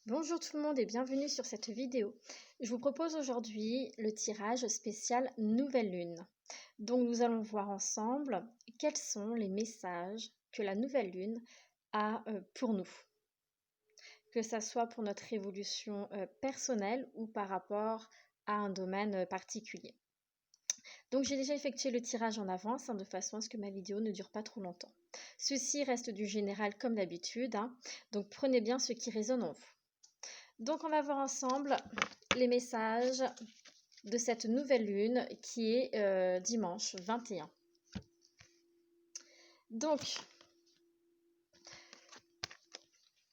Bonjour tout le monde et bienvenue sur cette vidéo. Je vous propose aujourd'hui le tirage spécial Nouvelle Lune. Donc nous allons voir ensemble quels sont les messages que la Nouvelle Lune a pour nous. Que ça soit pour notre évolution personnelle ou par rapport à un domaine particulier. Donc j'ai déjà effectué le tirage en avance de façon à ce que ma vidéo ne dure pas trop longtemps. Ceci reste du général comme d'habitude, donc prenez bien ce qui résonne en vous. Donc on va voir ensemble les messages de cette nouvelle lune qui est dimanche 21. Donc,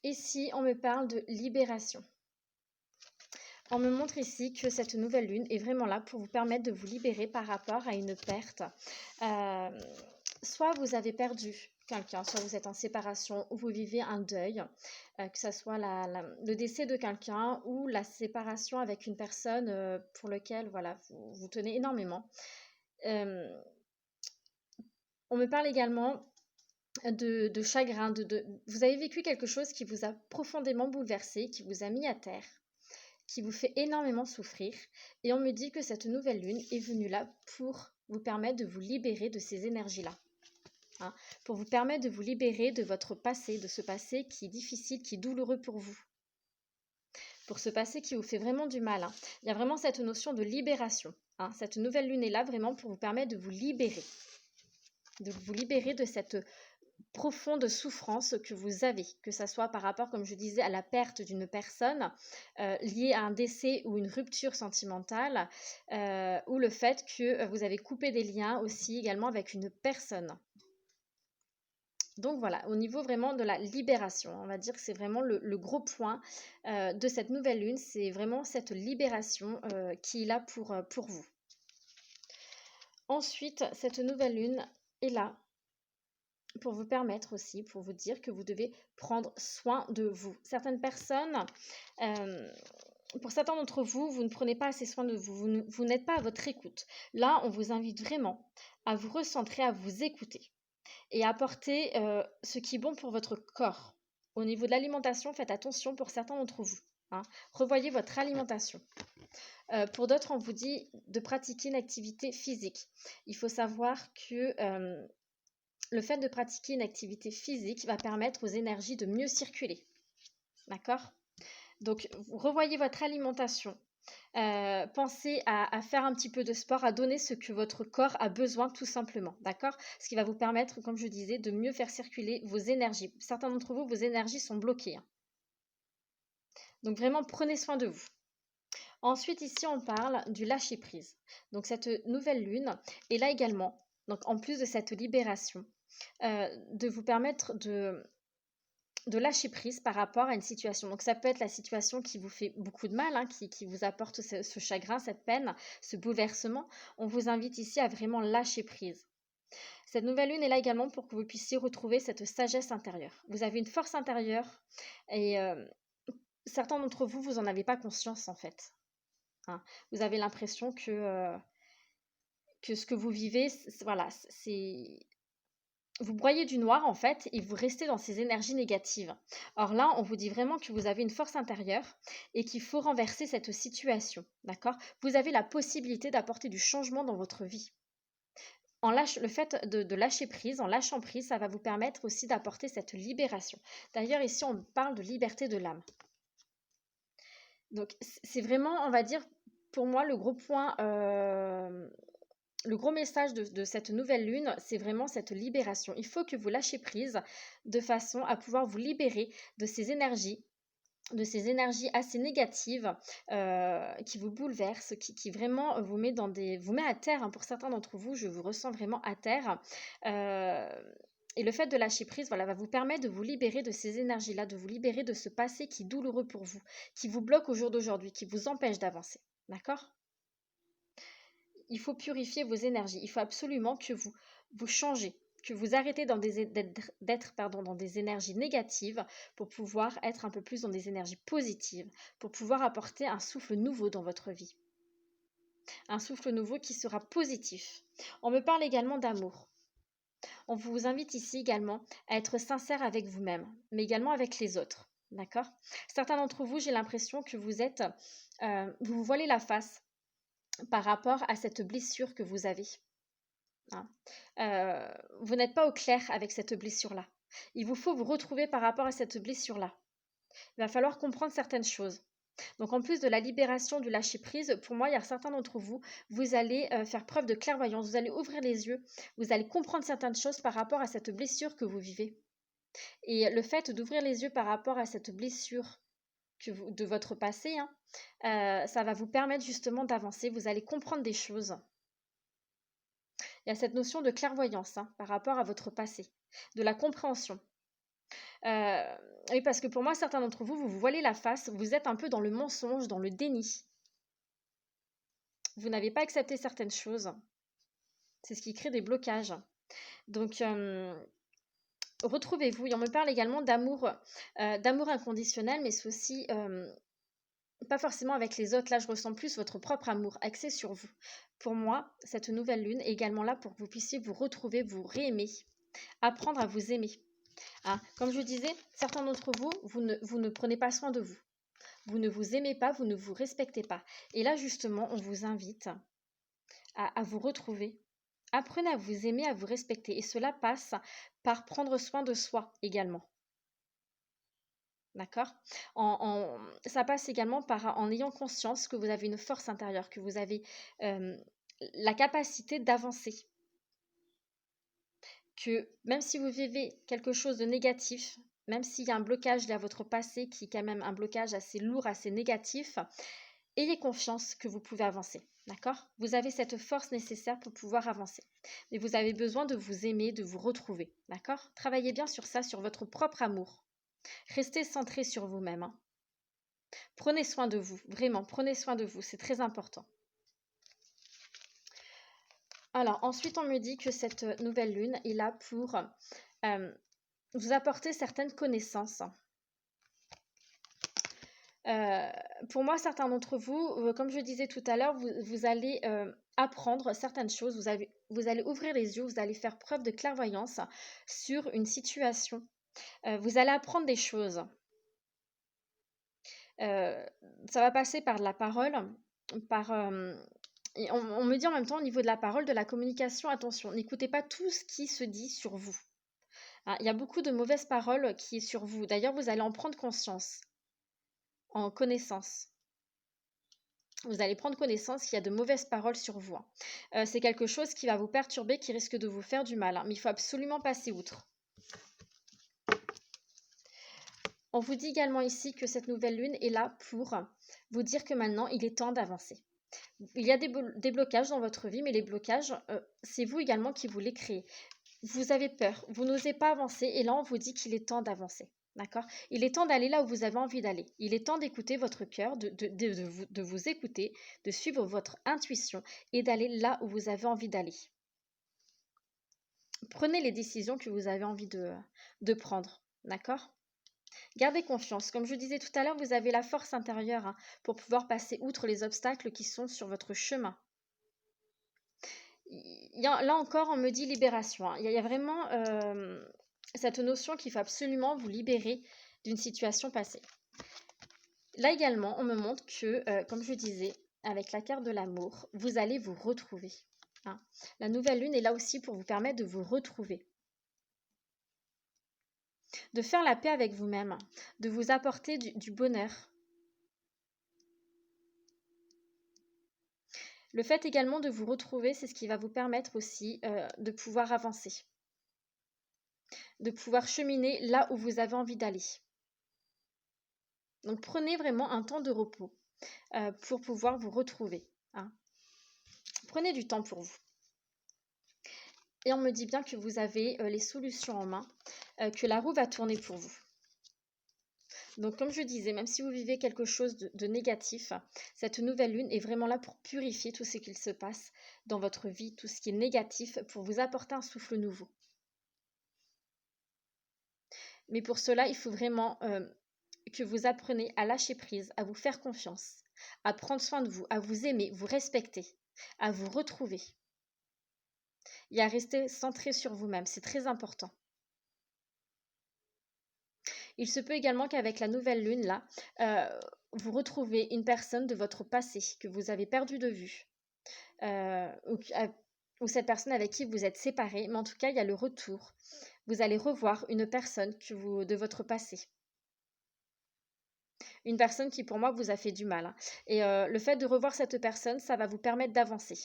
ici on me parle de libération. On me montre ici que cette nouvelle lune est vraiment là pour vous permettre de vous libérer par rapport à une perte. Soit vous avez perdu quelqu'un, soit vous êtes en séparation ou vous vivez un deuil, que ce soit le décès de quelqu'un ou la séparation avec une personne pour laquelle voilà, vous tenez énormément. On me parle également de chagrin, vous avez vécu quelque chose qui vous a profondément bouleversé, qui vous a mis à terre, qui vous fait énormément souffrir. Et on me dit que cette nouvelle lune est venue là pour vous permettre de vous libérer de ces énergies-là. Pour vous permettre de vous libérer de votre passé, de ce passé qui est difficile, qui est douloureux pour vous. Pour ce passé qui vous fait vraiment du mal. Il y a vraiment cette notion de libération. Cette nouvelle lune est là vraiment pour vous permettre de vous libérer. De vous libérer de cette profonde souffrance que vous avez, que ce soit par rapport, comme je disais, à la perte d'une personne liée à un décès ou une rupture sentimentale, ou le fait que vous avez coupé des liens aussi également avec une personne. Donc voilà, au niveau vraiment de la libération, on va dire que c'est vraiment le gros point de cette nouvelle lune, c'est vraiment cette libération qui est là pour vous. Ensuite, cette nouvelle lune est là pour vous permettre aussi, pour vous dire que vous devez prendre soin de vous. Certaines personnes, pour certains d'entre vous, vous ne prenez pas assez soin de vous, vous n'êtes pas à votre écoute. Là, on vous invite vraiment à vous recentrer, à vous écouter et à apporter ce qui est bon pour votre corps. Au niveau de l'alimentation, faites attention pour certains d'entre vous. Revoyez votre alimentation. Pour d'autres, on vous dit de pratiquer une activité physique. Il faut savoir que le fait de pratiquer une activité physique va permettre aux énergies de mieux circuler. D'accord ? Donc, revoyez votre alimentation. Pensez à faire un petit peu de sport, à donner ce que votre corps a besoin tout simplement. D'accord ? Ce qui va vous permettre, comme je disais, de mieux faire circuler vos énergies. Certains d'entre vous, vos énergies sont bloquées. Donc, vraiment, prenez soin de vous. Ensuite, ici, on parle du lâcher-prise. Donc, cette nouvelle lune est là également. Donc, en plus de cette libération, de vous permettre de lâcher prise par rapport à une situation. Donc ça peut être la situation qui vous fait beaucoup de mal, qui vous apporte ce chagrin, cette peine, ce bouleversement. On vous invite ici à vraiment lâcher prise. Cette nouvelle lune est là également pour que vous puissiez retrouver cette sagesse intérieure. Vous avez une force intérieure et certains d'entre vous, vous n'en avez pas conscience en fait. Vous avez l'impression que ce que vous vivez, voilà, c'est... Vous broyez du noir en fait et vous restez dans ces énergies négatives. Or là, on vous dit vraiment que vous avez une force intérieure et qu'il faut renverser cette situation, d'accord ? Vous avez la possibilité d'apporter du changement dans votre vie. Le fait de lâcher prise, en lâchant prise, ça va vous permettre aussi d'apporter cette libération. D'ailleurs, ici, on parle de liberté de l'âme. Donc, c'est vraiment, on va dire, pour moi, le gros point... Le gros message de cette nouvelle lune, c'est vraiment cette libération. Il faut que vous lâchiez prise de façon à pouvoir vous libérer de ces énergies assez négatives qui vous bouleversent, qui vraiment vous met à terre. Pour certains d'entre vous, je vous ressens vraiment à terre. Et le fait de lâcher prise, voilà, va vous permettre de vous libérer de ces énergies-là, de vous libérer de ce passé qui est douloureux pour vous, qui vous bloque au jour d'aujourd'hui, qui vous empêche d'avancer. D'accord ? Il faut purifier vos énergies. Il faut absolument que vous changez, que vous arrêtez d'être dans des énergies négatives pour pouvoir être un peu plus dans des énergies positives, pour pouvoir apporter un souffle nouveau dans votre vie. Un souffle nouveau qui sera positif. On me parle également d'amour. On vous invite ici également à être sincère avec vous-même, mais également avec les autres. D'accord? Certains d'entre vous, j'ai l'impression que vous vous voilez la face par rapport à cette blessure que vous avez, hein. Vous n'êtes pas au clair avec cette blessure-là. Il vous faut vous retrouver par rapport à cette blessure-là. Il va falloir comprendre certaines choses. Donc en plus de la libération, du lâcher-prise, pour moi, il y a certains d'entre vous, vous allez faire preuve de clairvoyance, vous allez ouvrir les yeux, vous allez comprendre certaines choses par rapport à cette blessure que vous vivez. Et le fait d'ouvrir les yeux par rapport à cette blessure de votre passé, hein, ça va vous permettre justement d'avancer, vous allez comprendre des choses. Il y a cette notion de clairvoyance, hein, par rapport à votre passé, de la compréhension. Oui, parce que pour moi, certains d'entre vous, vous vous voilez la face, vous êtes un peu dans le mensonge, dans le déni. Vous n'avez pas accepté certaines choses. C'est ce qui crée des blocages. Donc, retrouvez-vous. Et on me parle également d'amour inconditionnel, mais c'est aussi pas forcément avec les autres. Là, je ressens plus votre propre amour axé sur vous. Pour moi, cette nouvelle lune est également là pour que vous puissiez vous retrouver, vous réaimer, apprendre à vous aimer. Hein. Comme je disais, certains d'entre vous, vous ne prenez pas soin de vous. Vous ne vous aimez pas, vous ne vous respectez pas. Et là, justement, on vous invite à vous retrouver. Apprenez à vous aimer, à vous respecter. Et cela passe par prendre soin de soi également. D'accord? Ça passe également par en ayant conscience que vous avez une force intérieure, que vous avez la capacité d'avancer. Que même si vous vivez quelque chose de négatif, même s'il y a un blocage lié à votre passé, qui est quand même un blocage assez lourd, assez négatif, ayez confiance que vous pouvez avancer. D'accord? Vous avez cette force nécessaire pour pouvoir avancer. Mais vous avez besoin de vous aimer, de vous retrouver. D'accord? Travaillez bien sur ça, sur votre propre amour. Restez centré sur vous-même. Hein. Prenez soin de vous, vraiment, prenez soin de vous, c'est très important. Alors, ensuite, on me dit que cette nouvelle lune est là pour vous apporter certaines connaissances. Pour moi, certains d'entre vous, comme je disais tout à l'heure, vous allez apprendre certaines choses, vous allez ouvrir les yeux, vous allez faire preuve de clairvoyance sur une situation. Vous allez apprendre des choses. Ça va passer par de la parole, par... et on me dit en même temps au niveau de la parole, de la communication, attention, n'écoutez pas tout ce qui se dit sur vous. Hein, il y a beaucoup de mauvaises paroles qui est sur vous. D'ailleurs, vous allez en prendre conscience, en connaissance. Vous allez prendre connaissance qu'il y a de mauvaises paroles sur vous. Hein. C'est quelque chose qui va vous perturber, qui risque de vous faire du mal. Hein, mais il faut absolument passer outre. On vous dit également ici que cette nouvelle lune est là pour vous dire que maintenant, il est temps d'avancer. Il y a des blocages dans votre vie, mais les blocages, c'est vous également qui vous les créez. Vous avez peur, vous n'osez pas avancer, et là, on vous dit qu'il est temps d'avancer. D'accord? Il est temps d'aller là où vous avez envie d'aller. Il est temps d'écouter votre cœur, de vous écouter, de suivre votre intuition et d'aller là où vous avez envie d'aller. Prenez les décisions que vous avez envie de prendre. D'accord? Gardez confiance. Comme je disais tout à l'heure, vous avez la force intérieure hein, pour pouvoir passer outre les obstacles qui sont sur votre chemin. Là encore, on me dit libération. Hein. Il y a vraiment cette notion qu'il faut absolument vous libérer d'une situation passée. Là également, on me montre que, comme je disais, avec la carte de l'amour, vous allez vous retrouver. Hein. La nouvelle lune est là aussi pour vous permettre de vous retrouver. De faire la paix avec vous-même, de vous apporter du bonheur. Le fait également de vous retrouver, c'est ce qui va vous permettre aussi de pouvoir avancer. De pouvoir cheminer là où vous avez envie d'aller. Donc prenez vraiment un temps de repos pour pouvoir vous retrouver. Hein. Prenez du temps pour vous. Et on me dit bien que vous avez les solutions en main, que la roue va tourner pour vous. Donc comme je disais, même si vous vivez quelque chose de négatif, cette nouvelle lune est vraiment là pour purifier tout ce qu'il se passe dans votre vie, tout ce qui est négatif, pour vous apporter un souffle nouveau. Mais pour cela, il faut vraiment que vous appreniez à lâcher prise, à vous faire confiance, à prendre soin de vous, à vous aimer, vous respecter, à vous retrouver. Et à rester centré sur vous-même, c'est très important. Il se peut également qu'avec la nouvelle lune, là, vous retrouvez une personne de votre passé que vous avez perdu de vue. Ou cette personne avec qui vous êtes séparés, mais en tout cas, il y a le retour. Vous allez revoir une personne de votre passé. Une personne qui, pour moi, vous a fait du mal, hein. Et le fait de revoir cette personne, ça va vous permettre d'avancer.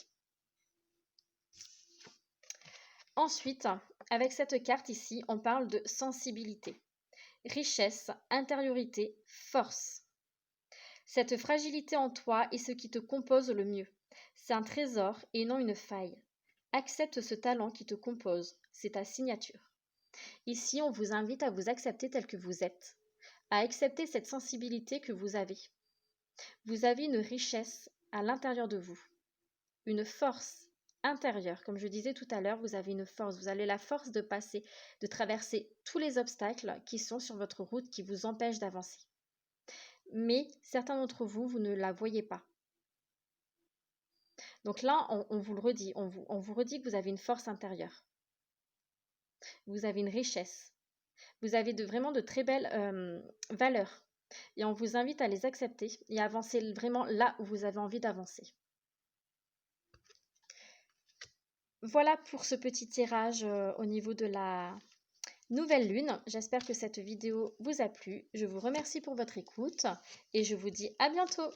Ensuite, avec cette carte ici, on parle de sensibilité, richesse, intériorité, force. Cette fragilité en toi est ce qui te compose le mieux. C'est un trésor et non une faille. Accepte ce talent qui te compose, c'est ta signature. Ici, on vous invite à vous accepter tel que vous êtes, à accepter cette sensibilité que vous avez. Vous avez une richesse à l'intérieur de vous, une force intérieure. Comme je disais tout à l'heure, vous avez une force, vous avez la force de passer, de traverser tous les obstacles qui sont sur votre route, qui vous empêchent d'avancer. Mais certains d'entre vous, vous ne la voyez pas. Donc là, on vous le redit, on vous redit que vous avez une force intérieure. Vous avez une richesse. Vous avez vraiment de très belles valeurs. Et on vous invite à les accepter et à avancer vraiment là où vous avez envie d'avancer. Voilà pour ce petit tirage au niveau de la nouvelle lune. J'espère que cette vidéo vous a plu. Je vous remercie pour votre écoute et je vous dis à bientôt.